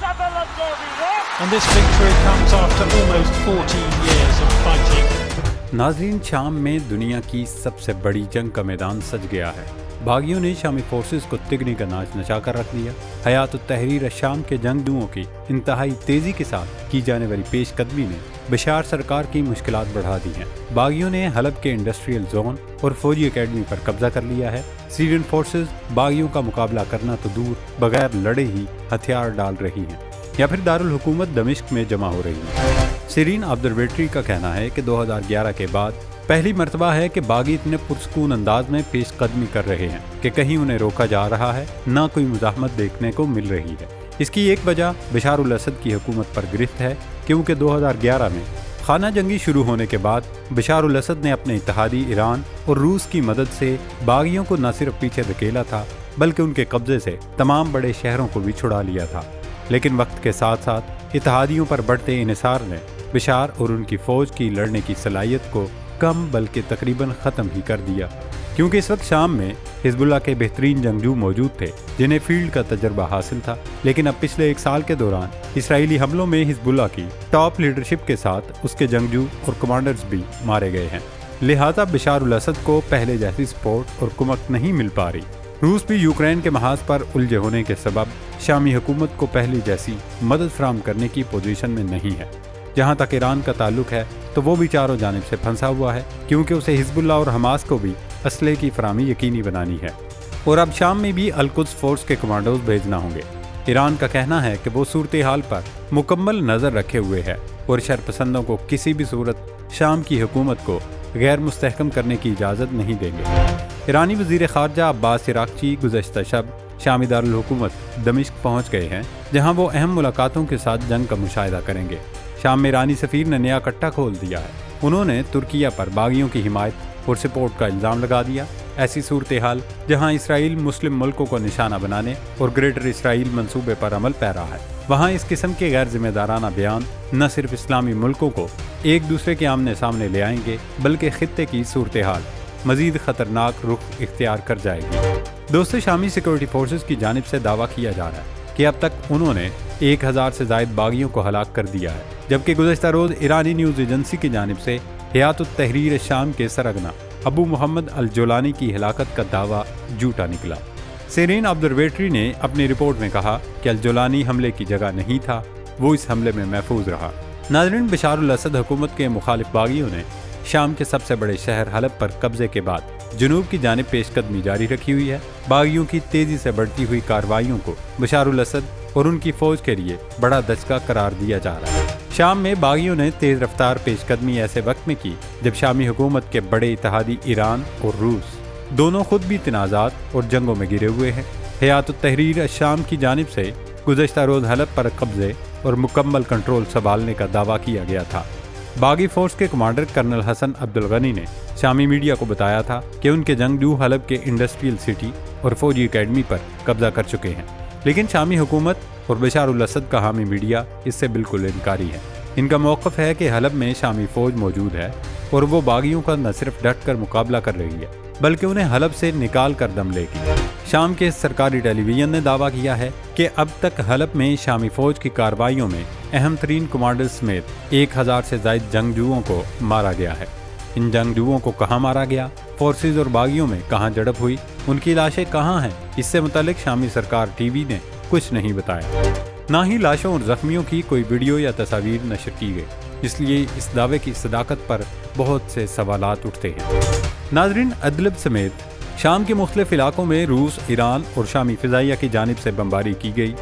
And this victory comes after almost 14 years of fighting. ناظرین، شام میں دنیا کی سب سے بڑی جنگ کا میدان سج گیا ہے۔ باغیوں نے شامی فورسز کو تگنی کا ناچ نچا کر رکھ دیا۔ حیات التحریر الشام کے جنگجوؤں کی انتہائی تیزی کے ساتھ کی جانے والی پیش قدمی نے بشار سرکار کی مشکلات بڑھا دی ہیں۔ باغیوں نے حلب کے انڈسٹریل زون اور فوجی اکیڈمی پر قبضہ کر لیا ہے۔ سیرین فورسز باغیوں کا مقابلہ کرنا تو دور، بغیر لڑے ہی ہتھیار ڈال رہی ہیں یا پھر دارالحکومت دمشق میں جمع ہو رہی ہیں۔ سیرین آبزرویٹری کا کہنا ہے کہ 2011 کے بعد پہلی مرتبہ ہے کہ باغی اتنے پرسکون انداز میں پیش قدمی کر رہے ہیں کہ کہیں انہیں روکا جا رہا ہے، نہ کوئی مزاحمت دیکھنے کو مل رہی ہے۔ اس کی ایک وجہ بشار الاسد کی حکومت پر گرفت ہے، کیونکہ 2011 میں خانہ جنگی شروع ہونے کے بعد بشار الاسد نے اپنے اتحادی ایران اور روس کی مدد سے باغیوں کو نہ صرف پیچھے دھکیلا تھا بلکہ ان کے قبضے سے تمام بڑے شہروں کو بھی چھڑا لیا تھا۔ لیکن وقت کے ساتھ ساتھ اتحادیوں پر بڑھتے انحصار نے بشار اور ان کی فوج کی لڑنے کی صلاحیت کو کم بلکہ تقریباً ختم ہی کر دیا، کیونکہ اس وقت شام میں حزب اللہ کے بہترین جنگجو موجود تھے جنہیں فیلڈ کا تجربہ حاصل تھا۔ لیکن اب پچھلے ایک سال کے دوران اسرائیلی حملوں میں حزب اللہ کی ٹاپ لیڈرشپ کے ساتھ اس کے جنگجو اور کمانڈرز بھی مارے گئے ہیں، لہذا بشار الاسد کو پہلے جیسی سپورٹ اور کمک نہیں مل پا رہی۔ روس بھی یوکرین کے محاذ پر الجھے ہونے کے سبب شامی حکومت کو پہلی جیسی مدد فراہم کرنے کی پوزیشن میں نہیں ہے۔ جہاں تک ایران کا تعلق ہے تو وہ بھی چاروں جانب سے پھنسا ہوا ہے، کیونکہ اسے حزب اللہ اور حماس کو بھی اسلحے کی فراہمی یقینی بنانی ہے، اور اب شام میں بھی القدس فورس کے کمانڈوز بھیجنا ہوں گے۔ ایران کا کہنا ہے کہ وہ صورتحال پر مکمل نظر رکھے ہوئے ہے اور شرپسندوں کو کسی بھی صورت شام کی حکومت کو غیر مستحکم کرنے کی اجازت نہیں دیں گے۔ ایرانی وزیر خارجہ عباس عراقچی گزشتہ شب شامی دارالحکومت دمشق پہنچ گئے ہیں، جہاں وہ اہم ملاقاتوں کے ساتھ جنگ کا مشاہدہ کریں گے۔ شام میں ایرانی سفیر نے نیا کٹا کھول دیا ہے۔ انہوں نے ترکیہ پر باغیوں کی حمایت اور سپورٹ کا الزام لگا دیا۔ ایسی صورتحال جہاں اسرائیل مسلم ملکوں کو نشانہ بنانے اور گریٹر اسرائیل منصوبے پر عمل پہ رہا ہے، وہاں اس قسم کے غیر ذمہ دارانہ بیان نہ صرف اسلامی ملکوں کو ایک دوسرے کے آمنے سامنے لے آئیں گے بلکہ خطے کی صورتحال مزید خطرناک رخ اختیار کر جائے گی۔ دوستو، شامی سیکورٹی فورسز کی جانب سے دعویٰ کیا جا رہا ہے کہ اب تک انہوں نے 1000 سے زائد باغیوں کو ہلاک کر دیا ہے، جبکہ گزشتہ روز ایرانی نیوز ایجنسی کی جانب سے حیات التحریر الشام کے سرغنہ ابو محمد الجولانی کی ہلاکت کا دعویٰ جھوٹا نکلا۔ سیرین آبزرویٹری نے اپنی رپورٹ میں کہا کہ الجولانی حملے کی جگہ نہیں تھا، وہ اس حملے میں محفوظ رہا۔ ناظرین، بشار الاسد حکومت کے مخالف باغیوں نے شام کے سب سے بڑے شہر حلب پر قبضے کے بعد جنوب کی جانب پیش قدمی جاری رکھی ہوئی ہے۔ باغیوں کی تیزی سے بڑھتی ہوئی کارروائیوں کو بشار الاسد اور ان کی فوج کے لیے بڑا دھچکا قرار دیا جا رہا ہے۔ شام میں باغیوں نے تیز رفتار پیش قدمی ایسے وقت میں کی جب شامی حکومت کے بڑے اتحادی ایران اور روس دونوں خود بھی تنازعات اور جنگوں میں گرے ہوئے ہیں۔ حیات التحریر الشام کی جانب سے گزشتہ روز حلب پر قبضے اور مکمل کنٹرول سنبھالنے کا دعویٰ کیا گیا تھا۔ باغی فورس کے کمانڈر کرنل حسن عبدالغنی نے شامی میڈیا کو بتایا تھا کہ ان کے جنگجو حلب کے انڈسٹریل سٹی اور فوجی اکیڈمی پر قبضہ کر چکے ہیں، لیکن شامی حکومت اور بشار الاسد کا حامی میڈیا اس سے بالکل انکاری ہے۔ ان کا موقف ہے کہ حلب میں شامی فوج موجود ہے اور وہ باغیوں کا نہ صرف ڈٹ کر مقابلہ کر رہی ہے بلکہ انہیں حلب سے نکال کر دم لے گی۔ شام کے سرکاری ٹیلی ویژن نے دعویٰ کیا ہے کہ اب تک حلب میں شامی فوج کی کارروائیوں میں اہم ترین کمانڈر سمیت 1000 سے زائد جنگجوؤں کو مارا گیا ہے۔ ان جنگجوؤں کو کہاں مارا گیا، فورسز اور باغیوں میں کہاں جھڑپ ہوئی، ان کی لاشیں کہاں ہیں، اس سے متعلق شامی سرکار ٹی وی نے کچھ نہیں بتایا۔ نہ ہی لاشوں اور زخمیوں کی کوئی ویڈیو یا تصاویر نشر کی گئی، اس لیے اس دعوے کی صداقت پر بہت سے سوالات اٹھتے ہیں۔ ناظرین، ادلب سمیت شام کے مختلف علاقوں میں روس، ایران اور شامی فضائیہ کی جانب سے بمباری کی گئی۔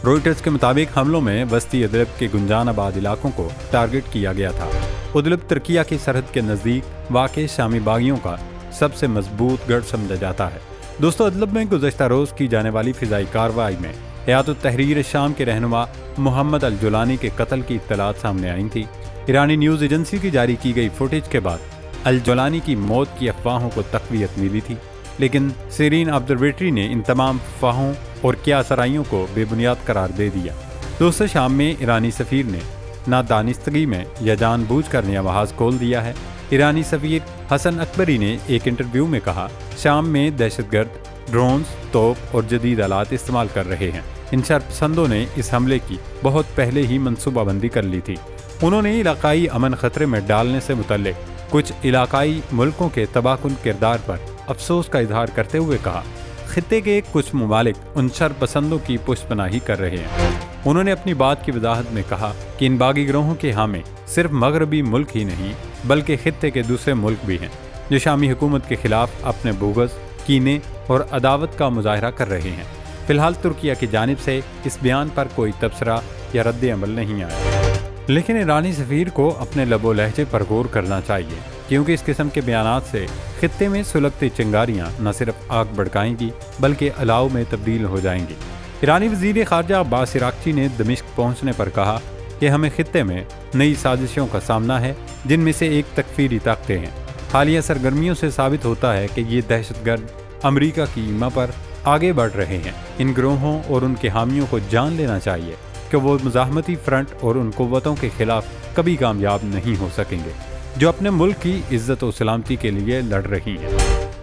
روئٹرز کے مطابق حملوں میں وسطی ادلب کے گنجان آباد علاقوں کو ٹارگٹ کیا گیا تھا۔ ادلب ترکیہ کی سرحد کے نزدیک واقع شامی باغیوں کا سب سے مضبوط گڑھ سمجھا جاتا ہے۔ دوستو، ادلب میں گزشتہ روز کی جانے والی فضائی کارروائی میں حیات التحریر الشام کے رہنما محمد الجولانی کے قتل کی اطلاعات سامنے آئی تھی۔ ایرانی نیوز ایجنسی کی جاری کی گئی فوٹیج کے بعد الجولانی کی موت کی افواہوں کو تقویت ملی تھی، لیکن سیرین آبزرویٹری نے ان تمام افواہوں اور کیا سرائیوں کو بے بنیاد قرار دے دیا۔ دوستو، شام میں ایرانی سفیر نے نہ دانستگی میں یا جان بوجھ کر نیا محاذ کھول دیا ہے۔ ایرانی سفیر حسن اکبری نے ایک انٹرویو میں کہا، شام میں دہشت گرد ڈرونز، توپ اور جدید آلات استعمال کر رہے ہیں۔ ان شرپسندوں نے اس حملے کی بہت پہلے ہی منصوبہ بندی کر لی تھی۔ انہوں نے علاقائی امن خطرے میں ڈالنے سے متعلق کچھ علاقائی ملکوں کے تباہ کن کردار پر افسوس کا اظہار کرتے ہوئے کہا، خطے کے کچھ ممالک ان شرپسندوں کی پشت پناہی کر رہے ہیں۔ انہوں نے اپنی بات کی وضاحت میں کہا کہ ان باغی گروہوں کے حامی صرف مغربی ملک ہی نہیں بلکہ خطے کے دوسرے ملک بھی ہیں جو شامی حکومت کے خلاف اپنے بغض، کینے اور عداوت کا مظاہرہ کر رہے ہیں۔ فی الحال ترکیہ کی جانب سے اس بیان پر کوئی تبصرہ یا رد عمل نہیں آیا، لیکن ایرانی سفیر کو اپنے لب و لہجے پر غور کرنا چاہیے، کیونکہ اس قسم کے بیانات سے خطے میں سلگتی چنگاریاں نہ صرف آگ بھڑکائیں گی بلکہ الاؤ میں تبدیل ہو جائیں گی۔ ایرانی وزیر خارجہ عباس عراقچی نے دمشق پہنچنے پر کہا کہ ہمیں خطے میں نئی سازشوں کا سامنا ہے، جن میں سے ایک تکفیری طاقتیں ہیں۔ حالیہ سرگرمیوں سے ثابت ہوتا ہے کہ یہ دہشت گرد امریکہ کی ایما پر آگے بڑھ رہے ہیں۔ ان گروہوں اور ان کے حامیوں کو جان لینا چاہیے کہ وہ مزاحمتی فرنٹ اور ان قوتوں کے خلاف کبھی کامیاب نہیں ہو سکیں گے جو اپنے ملک کی عزت و سلامتی کے لیے لڑ رہی ہیں۔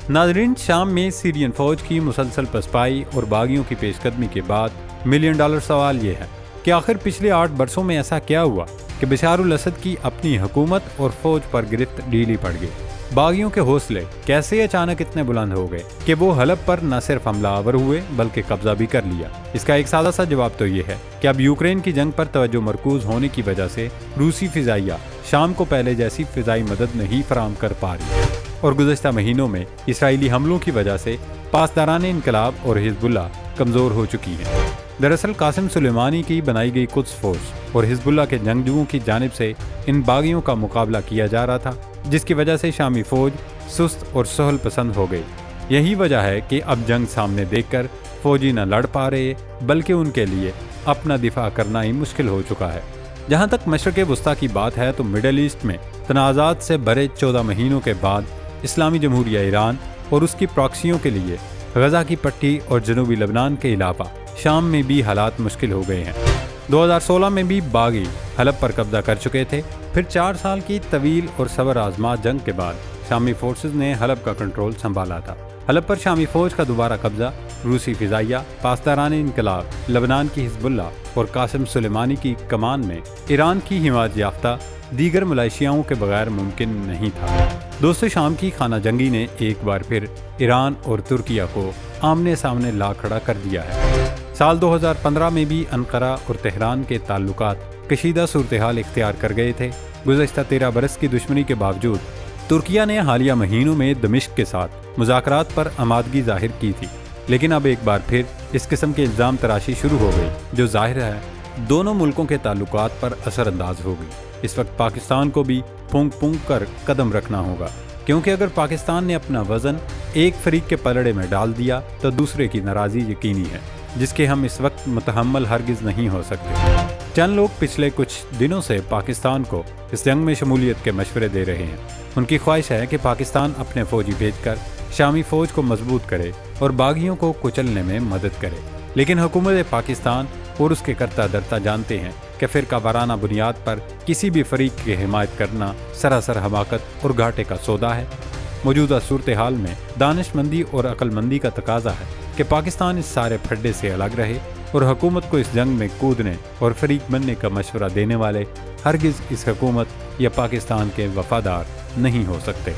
ناظرین، شام میں سیرین فوج کی مسلسل پسپائی اور باغیوں کی پیش قدمی کے بعد $1 ملین سوال یہ ہے کہ آخر پچھلے 8 برسوں میں ایسا کیا ہوا کہ بشار الاسد کی اپنی حکومت اور فوج پر گرفت ڈھیلی پڑ گئی؟ باغیوں کے حوصلے کیسے اچانک اتنے بلند ہو گئے کہ وہ حلب پر نہ صرف حملہ آور ہوئے بلکہ قبضہ بھی کر لیا؟ اس کا ایک سادہ سا جواب تو یہ ہے کہ اب یوکرین کی جنگ پر توجہ مرکوز ہونے کی وجہ سے روسی فضائیہ شام کو پہلے جیسی فضائی مدد نہیں فراہم کر پا رہی، اور گزشتہ مہینوں میں اسرائیلی حملوں کی وجہ سے پاسداران انقلاب اور حزب اللہ کمزور ہو چکی ہیں۔ دراصل قاسم سلیمانی کی بنائی گئی قدس فورس اور حزب اللہ کے جنگجوؤں کی جانب سے ان باغیوں کا مقابلہ کیا جا رہا تھا، جس کی وجہ سے شامی فوج سست اور سہل پسند ہو گئی۔ یہی وجہ ہے کہ اب جنگ سامنے دیکھ کر فوجی نہ لڑ پا رہے بلکہ ان کے لیے اپنا دفاع کرنا ہی مشکل ہو چکا ہے۔ جہاں تک مشرق وسطیٰ کی بات ہے تو مڈل ایسٹ میں تنازعات سے بھرے 14 مہینوں کے بعد اسلامی جمہوریہ ایران اور اس کی پراکسیوں کے لیے غزہ کی پٹی اور جنوبی لبنان کے علاوہ شام میں بھی حالات مشکل ہو گئے ہیں۔ 2016 میں بھی باغی حلب پر قبضہ کر چکے تھے، پھر 4 سال کی طویل اور صبر آزما جنگ کے بعد شامی فورسز نے حلب کا کنٹرول سنبھالا تھا۔ حلب پر شامی فوج کا دوبارہ قبضہ روسی فضائیہ، پاسداران انقلاب، لبنان کی حزب اللہ اور قاسم سلیمانی کی کمان میں ایران کی حمایت یافتہ دیگر ملائشیاؤں کے بغیر ممکن نہیں تھا۔ دوستو، شام کی خانہ جنگی نے ایک بار پھر ایران اور ترکیہ کو آمنے سامنے لا کھڑا کر دیا ہے۔ سال 2015 میں بھی انقرہ اور تہران کے تعلقات کشیدہ صورتحال اختیار کر گئے تھے۔ گزشتہ 13 برس کی دشمنی کے باوجود ترکیہ نے حالیہ مہینوں میں دمشق کے ساتھ مذاکرات پر آمادگی ظاہر کی تھی، لیکن اب ایک بار پھر اس قسم کے الزام تراشی شروع ہو گئی، جو ظاہر ہے دونوں ملکوں کے تعلقات پر اثر انداز ہوگی۔ اس وقت پاکستان کو بھی پھونک پھونک کر قدم رکھنا ہوگا، کیونکہ اگر پاکستان نے اپنا وزن ایک فریق کے پلڑے میں ڈال دیا تو دوسرے کی ناراضی یقینی ہے، جس کے ہم اس وقت متحمل ہرگز نہیں ہو سکتے۔ چند لوگ پچھلے کچھ دنوں سے پاکستان کو اس جنگ میں شمولیت کے مشورے دے رہے ہیں۔ ان کی خواہش ہے کہ پاکستان اپنے فوجی بھیج کر شامی فوج کو مضبوط کرے اور باغیوں کو کچلنے میں مدد کرے، لیکن حکومت پاکستان اور اس کے کرتا دھرتا جانتے ہیں کہ فرقہ وارانہ بنیاد پر کسی بھی فریق کی حمایت کرنا سراسر حماقت اور گھاٹے کا سودا ہے۔ موجودہ صورتحال میں دانش مندی اور عقل مندی کا تقاضا ہے کہ پاکستان اس سارے پھڈے سے الگ رہے اور حکومت کو اس جنگ میں کودنے اور فریق بننے کا مشورہ دینے والے ہرگز اس حکومت یا پاکستان کے وفادار نہیں ہو سکتے۔